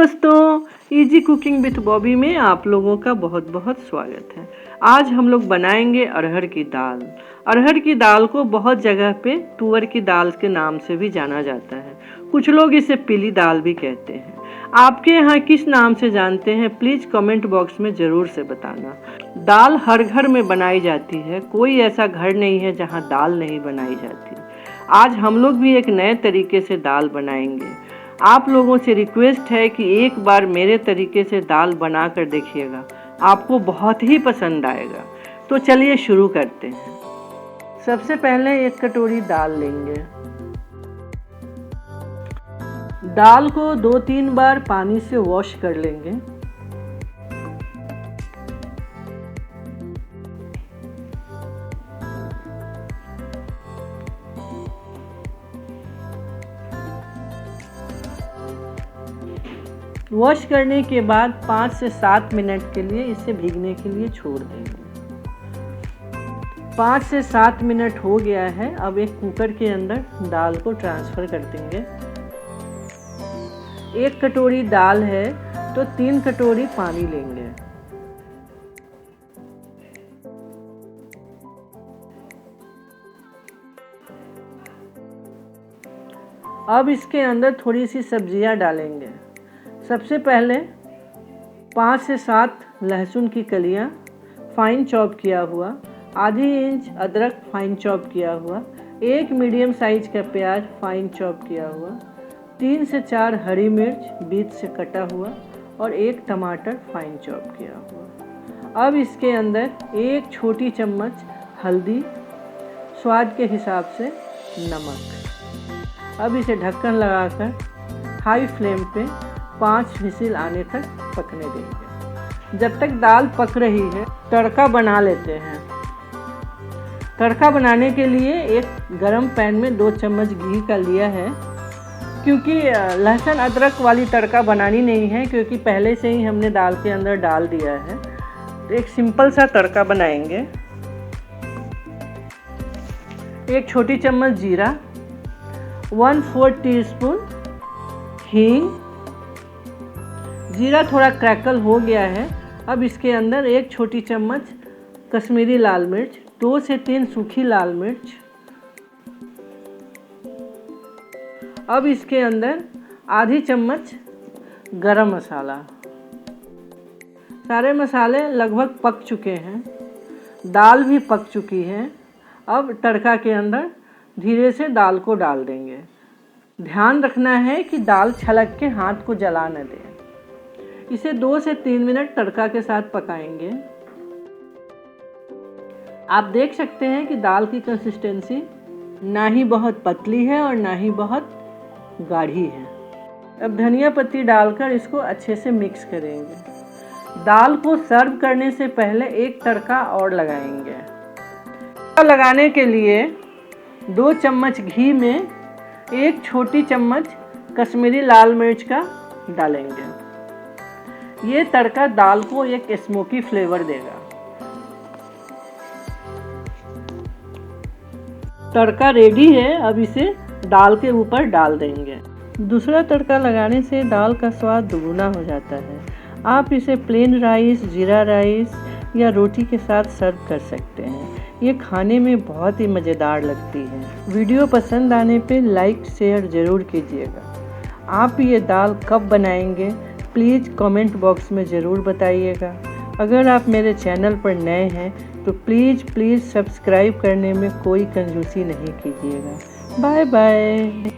दोस्तों, easy cooking with Bobby में आप लोगों का बहुत बहुत स्वागत है। आज हम लोग बनाएंगे अरहर की दाल। अरहर की दाल को बहुत जगह पे तुअर की दाल के नाम से भी जाना जाता है। कुछ लोग इसे पीली दाल भी कहते हैं। आपके यहाँ किस नाम से जानते हैं, प्लीज़ कमेंट बॉक्स में ज़रूर से बताना। दाल हर घर में बनाई जाती है, कोई ऐसा घर नहीं है जहाँ दाल नहीं बनाई जाती। आज हम लोग भी एक नए तरीके से दाल बनाएंगे। आप लोगों से रिक्वेस्ट है कि एक बार मेरे तरीके से दाल बना कर देखिएगा, आपको बहुत ही पसंद आएगा। तो चलिए शुरू करते हैं। सबसे पहले 1 कटोरी दाल लेंगे। दाल को 2-3 बार पानी से वॉश कर लेंगे। वॉश करने के बाद 5 से 7 मिनट के लिए इसे भीगने के लिए छोड़ देंगे। 5 से 7 मिनट हो गया है। अब एक कुकर के अंदर दाल को ट्रांसफ़र कर देंगे। 1 कटोरी दाल है तो 3 कटोरी पानी लेंगे। अब इसके अंदर थोड़ी सी सब्जियां डालेंगे। सबसे पहले 5 से 7 लहसुन की कलियां फाइन चॉप किया हुआ, आधी इंच अदरक फाइन चॉप किया हुआ, 1 मीडियम साइज का प्याज फाइन चॉप किया हुआ, 3 से 4 हरी मिर्च बीच से कटा हुआ और 1 टमाटर फाइन चॉप किया हुआ। अब इसके अंदर 1 छोटी चम्मच हल्दी, स्वाद के हिसाब से नमक। अब इसे ढक्कन लगाकर हाई फ्लेम पे 5 विसिल आने तक पकने देंगे। जब तक दाल पक रही है तड़का बना लेते हैं। तड़का बनाने के लिए एक गरम पैन में 2 चम्मच घी का लिया है, क्योंकि लहसुन अदरक वाली तड़का बनानी नहीं है, क्योंकि पहले से ही हमने दाल के अंदर डाल दिया है। तो एक सिंपल सा तड़का बनाएंगे। 1 छोटी चम्मच जीरा, 1/4 टीस्पून हींग। जीरा थोड़ा क्रैकल हो गया है। अब इसके अंदर 1 छोटी चम्मच कश्मीरी लाल मिर्च, 2 से 3 सूखी लाल मिर्च। अब इसके अंदर आधी चम्मच गरम मसाला। सारे मसाले लगभग पक चुके हैं, दाल भी पक चुकी है। अब तड़का के अंदर धीरे से दाल को डाल देंगे। ध्यान रखना है कि दाल छलक के हाथ को जला न दे। इसे 2 से 3 मिनट तड़का के साथ पकाएंगे। आप देख सकते हैं कि दाल की कंसिस्टेंसी ना ही बहुत पतली है और ना ही बहुत गाढ़ी है। अब धनिया पत्ती डालकर इसको अच्छे से मिक्स करेंगे। दाल को सर्व करने से पहले एक तड़का और लगाएंगे। तड़का लगाने के लिए 2 चम्मच घी में 1 छोटी चम्मच कश्मीरी लाल मिर्च का डालेंगे। ये तड़का दाल को एक स्मोकी फ्लेवर देगा। तड़का रेडी है। अब इसे दाल के ऊपर डाल देंगे। दूसरा तड़का लगाने से दाल का स्वाद दुगुना हो जाता है। आप इसे प्लेन राइस, जीरा राइस या रोटी के साथ सर्व कर सकते हैं। ये खाने में बहुत ही मज़ेदार लगती है। वीडियो पसंद आने पे लाइक शेयर ज़रूर कीजिएगा। आप ये दाल कब बनाएंगे, प्लीज़ कमेंट बॉक्स में ज़रूर बताइएगा। अगर आप मेरे चैनल पर नए हैं तो प्लीज़ सब्सक्राइब करने में कोई कंजूसी नहीं कीजिएगा। Bye bye.